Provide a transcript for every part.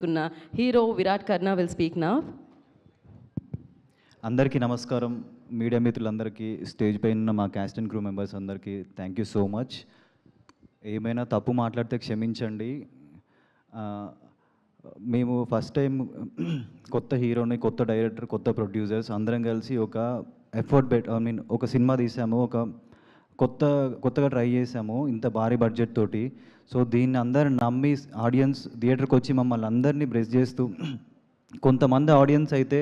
ఉన్న hero Virat Karna will speak now. అందరికీ నమస్కారం. మీడియా మిత్రులందరికీ, స్టేజ్ పైన ఉన్న మా క్యాస్ట్ అండ్ క్రూ మెంబర్స్ అందరికీ థ్యాంక్ యూ సో మచ్. ఏమైనా తప్పు మాట్లాడితే క్షమించండి. ఆ, మేము ఫస్ట్ టైం కొత్త హీరోని, కొత్త డైరెక్టర్, కొత్త ప్రొడ్యూసర్స్ అందరం కలిసి ఒక ఎఫర్ట్ ఒక సినిమా తీసాము. కొత్తగా ట్రై చేసాము ఇంత భారీ బడ్జెట్ తోటి. సో దీన్ని అందరు నమ్మి ఆడియన్స్ థియేటర్కి వచ్చి మమ్మల్ని అందరినీ బ్రెస్ చేస్తూ, కొంతమంది ఆడియన్స్ అయితే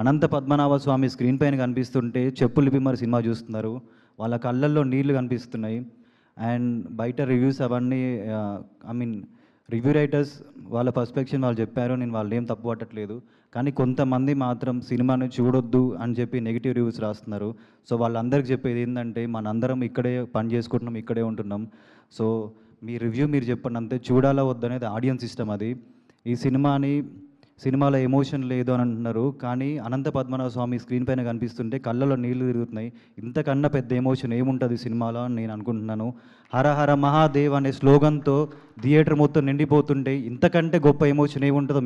అనంత పద్మనాభ స్వామి స్క్రీన్ పైన కనిపిస్తుంటే చెప్పులు మరి సినిమా చూస్తున్నారు. వాళ్ళ కళ్ళల్లో నీళ్లు కనిపిస్తున్నాయి. అండ్ బయట రివ్యూస్ అవన్నీ రివ్యూ రైటర్స్ వాళ్ళ పర్స్పెక్షన్ వాళ్ళు చెప్పారు. నేను వాళ్ళు ఏం తప్పు పట్టట్లేదు. కానీ కొంతమంది మాత్రం సినిమాని చూడొద్దు అని చెప్పి నెగిటివ్ రివ్యూస్ రాస్తున్నారు. సో వాళ్ళందరికీ చెప్పేది ఏంటంటే, మనందరం ఇక్కడే పని చేసుకుంటున్నాం, ఇక్కడే ఉంటున్నాం. సో మీ రివ్యూ మీరు చెప్పండి అంతే. చూడాలా వద్దనేది ఆడియన్స్ ఇష్టం. అది ఈ సినిమాలో ఎమోషన్ లేదు అని అంటున్నారు. కానీ అనంత పద్మనాభ స్వామి స్క్రీన్ పైన కనిపిస్తుంటే కళ్ళలో నీళ్లు తిరుగుతున్నాయి. ఇంతకన్నా పెద్ద ఎమోషన్ ఏముంటుంది సినిమాలో అని నేను అనుకుంటున్నాను. హర హర మహాదేవ్ అనే స్లోగన్తో థియేటర్ మొత్తం నిండిపోతుంటే ఇంతకంటే గొప్ప ఎమోషన్ ఏముంటుందో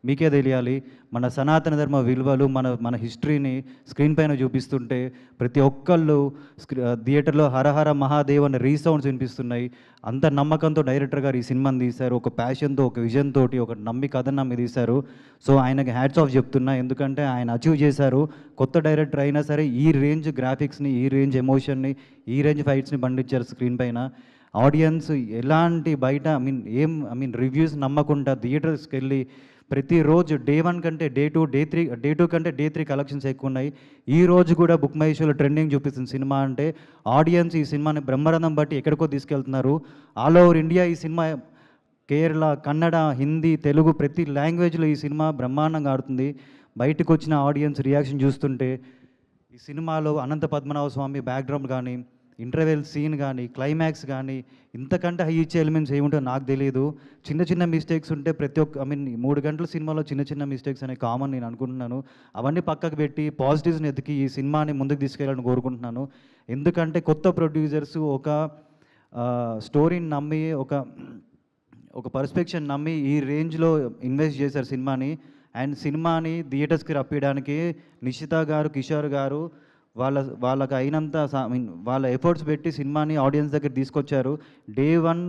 మీకే తెలియాలి. మన సనాతన ధర్మ విలువలు, మన హిస్టరీని స్క్రీన్ పైన చూపిస్తుంటే ప్రతి ఒక్కళ్ళు థియేటర్లో హరహర మహాదేవ్ అనే రీసౌండ్స్ వినిపిస్తున్నాయి. అంత నమ్మకంతో డైరెక్టర్ గారు ఈ సినిమాని తీశారు. ఒక ప్యాషన్తో, ఒక విజన్ తోటి, ఒక కథను నమ్మి తీశారు. సో ఆయనకి హ్యాట్స్ ఆఫ్ చెప్తున్నా. ఎందుకంటే ఆయన అచీవ్ చేశారు. కొత్త డైరెక్టర్ అయినా సరే ఈ రేంజ్ గ్రాఫిక్స్ని, ఈ రేంజ్ ఎమోషన్ని, ఈ రేంజ్ ఫైట్స్ని పండించారు స్క్రీన్ పైన. ఆడియన్స్ ఎలాంటి బయట రివ్యూస్ నమ్మకుండా థియేటర్స్కి వెళ్ళి ప్రతిరోజు డే 1 కంటే డే 2, డే 2 కంటే డే 3 కలెక్షన్స్ ఎక్కువ ఉన్నాయి. ఈ రోజు కూడా బుక్ మై షోలో ట్రెండింగ్ చూపిస్తుంది సినిమా అంటే. ఆడియన్స్ ఈ సినిమాని బ్రహ్మరథం బట్టి ఎక్కడికో తీసుకెళ్తున్నారు. ఆల్ ఓవర్ ఇండియా ఈ సినిమా, కేరళ, కన్నడ, హిందీ, తెలుగు ప్రతి లాంగ్వేజ్లో ఈ సినిమా బ్రహ్మాండంగా ఆడుతుంది. బయటకు వచ్చిన ఆడియన్స్ రియాక్షన్ చూస్తుంటే ఈ సినిమాలో అనంత పద్మనాభ స్వామి బ్యాక్గ్రౌండ్ కానీ, ఇంటర్వెల్ సీన్ కానీ, క్లైమాక్స్ కానీ ఇంతకంటే హై ఇచ్చే ఎలిమెంట్స్ ఏముంటో నాకు తెలియదు. చిన్న మిస్టేక్స్ ఉంటే ప్రతి ఒక్క 3 గంటల సినిమాలో చిన్న మిస్టేక్స్ అనేవి కామన్ నేను అనుకుంటున్నాను. అవన్నీ పక్కకు పెట్టి పాజిటివ్స్ని ఎతికి ఈ సినిమాని ముందుకు తీసుకెళ్ళాలని కోరుకుంటున్నాను. ఎందుకంటే కొత్త ప్రొడ్యూసర్స్ ఒక స్టోరీని నమ్మి, ఒక పర్స్పెక్షన్ నమ్మి ఈ రేంజ్లో ఇన్వెస్ట్ చేశారు సినిమాని. అండ్ సినిమాని థియేటర్స్కి రప్పించడానికి నిషిత గారు, కిషోర్ గారు వాళ్ళకి అయినంత వాళ్ళ ఎఫర్ట్స్ పెట్టి సినిమాని ఆడియన్స్ దగ్గర తీసుకొచ్చారు. డే 1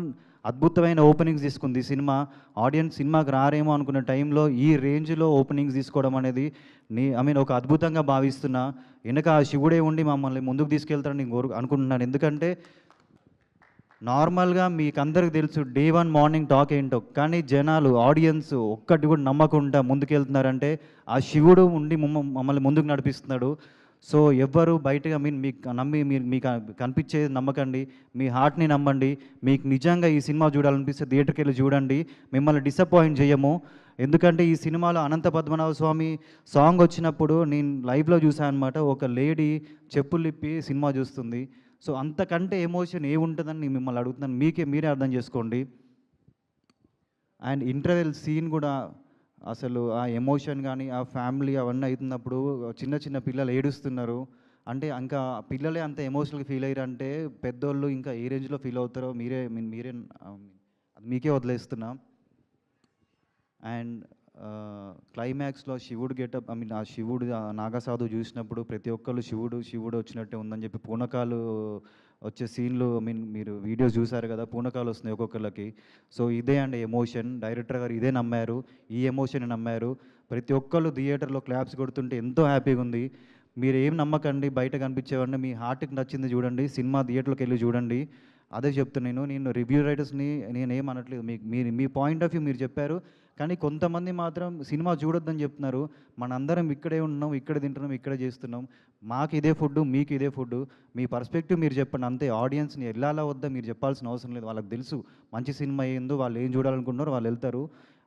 అద్భుతమైన ఓపెనింగ్స్ తీసుకుంది సినిమా. ఆడియన్స్ సినిమాకి రారేమో అనుకున్న టైంలో ఈ రేంజ్లో ఓపెనింగ్స్ తీసుకోవడం అనేది ఒక అద్భుతంగా భావిస్తున్నా. వెనక ఆ శివుడే ఉండి మమ్మల్ని ముందుకు తీసుకెళ్తారని నేను అనుకుంటున్నాను. ఎందుకంటే నార్మల్గా మీకు అందరికి తెలుసు డే 1 మార్నింగ్ టాక్ ఏంటో. కానీ జనాలు, ఆడియన్స్ ఒక్కటి కూడా నమ్మకుండా ముందుకెళ్తున్నారంటే ఆ శివుడు ఉండి మమ్మల్ని ముందుకు నడిపిస్తున్నాడు. సో ఎవ్వరు బయటగా మీకు నమ్మి మీకు కనిపించేది నమ్మకండి. మీ హార్ట్ని నమ్మండి. మీకు నిజంగా ఈ సినిమా చూడాలనిపిస్తే థియేటర్కి వెళ్ళి చూడండి. మిమ్మల్ని డిసప్పాయింట్ చేయము. ఎందుకంటే ఈ సినిమాలో అనంత పద్మనాభ స్వామి సాంగ్ వచ్చినప్పుడు నేను లైవ్లో చూసాను అనమాట. ఒక లేడీ చెప్పులు ఇప్పి సినిమా చూస్తుంది. సో అంతకంటే ఎమోషన్ ఏముంటుందని నేను మిమ్మల్ని అడుగుతున్నాను. మీరే అర్థం చేసుకోండి. అండ్ ఇంటర్వెల్ సీన్ కూడా అసలు ఆ ఎమోషన్ కానీ, ఆ ఫ్యామిలీ అవన్నీ అవుతున్నప్పుడు చిన్న పిల్లలు ఏడుస్తున్నారు. అంటే ఇంకా పిల్లలే అంత ఎమోషనల్గా ఫీల్ అయ్యారంటే పెద్దోళ్ళు ఇంకా ఏ రేంజ్లో ఫీల్ అవుతారో మీరే అది మీకే వదిలేస్తున్నా. అండ్ క్లైమాక్స్లో శివుడు గెటప్, ఆ శివుడు నాగసాధు చూసినప్పుడు ప్రతి ఒక్కళ్ళు శివుడు వచ్చినట్టే ఉందని చెప్పి పూనకాలు వచ్చే సీన్లు మీరు వీడియోస్ చూసారు కదా, పూనకాలు వస్తున్నాయి ఒక్కొక్కళ్ళకి. సో ఇదే అండి ఎమోషన్. డైరెక్టర్ గారు ఇదే నమ్మారు, ఈ ఎమోషన్ నమ్మారు. ప్రతి ఒక్కళ్ళు థియేటర్లో క్లాప్స్ కొడుతుంటే ఎంతో హ్యాపీగా ఉంది. మీరు ఏం నమ్మకండి బయట కనిపించేవాడిని. మీ హార్ట్కి నచ్చింది చూడండి, సినిమా థియేటర్లోకి వెళ్ళి చూడండి. అదే చెప్తున్నాను. నేను రివ్యూ రైటర్స్ని నేనేం అనట్లేదు. మీ పాయింట్ ఆఫ్ వ్యూ మీరు చెప్పారు. కానీ కొంతమంది మాత్రం సినిమా చూడొద్దని చెప్తున్నారు. మనందరం ఇక్కడే ఉన్నాం, ఇక్కడే తింటున్నాం, ఇక్కడే చేస్తున్నాం. మాకు ఇదే ఫుడ్, మీకు ఇదే ఫుడ్. మీ పర్స్పెక్టివ్ మీరు చెప్పండి అంతే. ఆడియన్స్ని వెళ్ళాలా వద్దా మీరు చెప్పాల్సిన అవసరం లేదు. వాళ్ళకి తెలుసు మంచి సినిమా ఏందో, వాళ్ళు ఏం చూడాలనుకుంటున్నారో వాళ్ళు వెళ్తారు.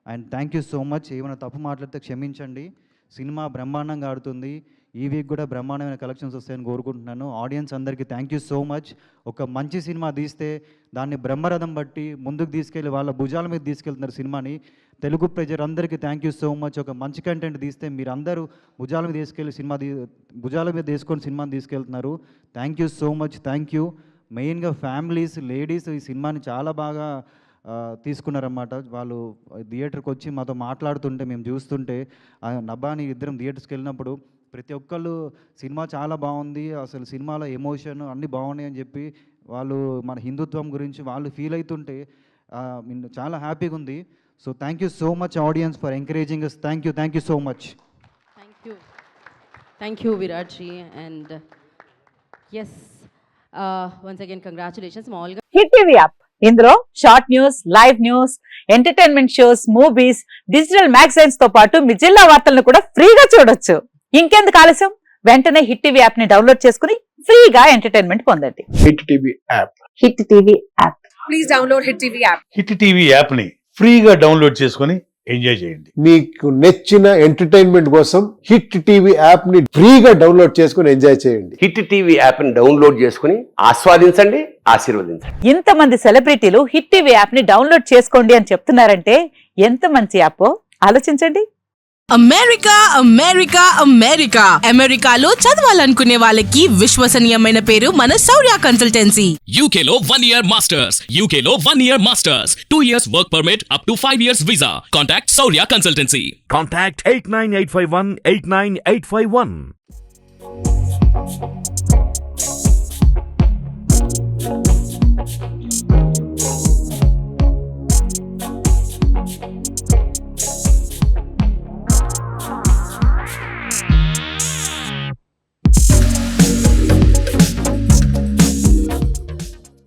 And thank you so much. ఏమైనా తప్పు మాట్లాడితే క్షమించండి. సినిమా బ్రహ్మాండంగా ఆడుతుంది. ఈ వీక్ కూడా బ్రహ్మాండమైన కలెక్షన్స్ వస్తాయని కోరుకుంటున్నాను. ఆడియన్స్ అందరికీ థ్యాంక్ యూ సో మచ్. ఒక మంచి సినిమా తీస్తే దాన్ని బ్రహ్మరథం బట్టి ముందుకు తీసుకెళ్ళి వాళ్ళ భుజాల మీద తీసుకెళ్తున్నారు సినిమాని. తెలుగు ప్రజలందరికీ థ్యాంక్ యూ సో మచ్. ఒక మంచి కంటెంట్ తీస్తే మీరందరూ భుజాల మీద తీసుకొని సినిమాని తీసుకెళ్తున్నారు. Thank you so much. Thank you. మెయిన్గా ఫ్యామిలీస్, లేడీస్ ఈ సినిమాని చాలా బాగా తీసుకున్నారన్నమాట. వాళ్ళు థియేటర్కి వచ్చి మాతో మాట్లాడుతుంటే మేము చూస్తుంటే నభాని ఇద్దరం థియేటర్స్కి వెళ్ళినప్పుడు ప్రతి ఒక్కళ్ళు సినిమా చాలా బాగుంది, అసలు సినిమాలో ఎమోషన్ అన్నీ బాగున్నాయి అని చెప్పి వాళ్ళు మన హిందుత్వం గురించి వాళ్ళు ఫీల్ అవుతుంటే చాలా హ్యాపీగా ఉంది. So thank you so much audience for encouraging us. Thank you so much. Thank you, Virat ji. And yes, once again, congratulations. మామూలుగా హిట్ టీవీ యాప్, ఇందులో short news, live news, entertainment shows, movies, digital magazines తో పాటు మీ జిల్లా వార్తలను కూడా ఫ్రీగా చూడొచ్చు. ఇంకెందుకు ఆలస్యం, వెంటనే హిట్ టీవీ యాప్ ని డౌన్లోడ్ చేసుకుని ఫ్రీగా ఎంటర్టైన్మెంట్ పొందండి. Hit TV app. Hit TV app. Please download hit TV app. Hit TV app ని ఫ్రీగా డౌన్లోడ్ చేసుకొని ఎంజాయ్ చేయండి. మీకు నచ్చిన ఎంటర్టైన్మెంట్ కోసం హిట్ టీవీ యాప్ ని ఫ్రీగా డౌన్లోడ్ చేసుకొని ఎంజాయ్ చేయండి. హిట్ టీవీ యాప్ ని డౌన్లోడ్ చేసుకుని ఆస్వాదించండి, ఆశీర్వదించండి. ఇంతమంది సెలబ్రిటీలు హిట్ టీవీ యాప్ ని డౌన్లోడ్ చేసుకోండి అని చెప్తున్నారంటే ఎంత మంచి యాప్ ఆలోచించండి. అమెరికా అమెరికా అమెరికా అమెరికాలో చదవాలనుకునే వాళ్ళకి విశ్వసనీయమైన పేరు మన శౌర్య కన్సల్టెన్సీ. UK లో 1 year masters. UK లో 1 year masters. 2 years work permit up to 5 years visa. Contact Saurya Consultancy. Contact 89851 89851.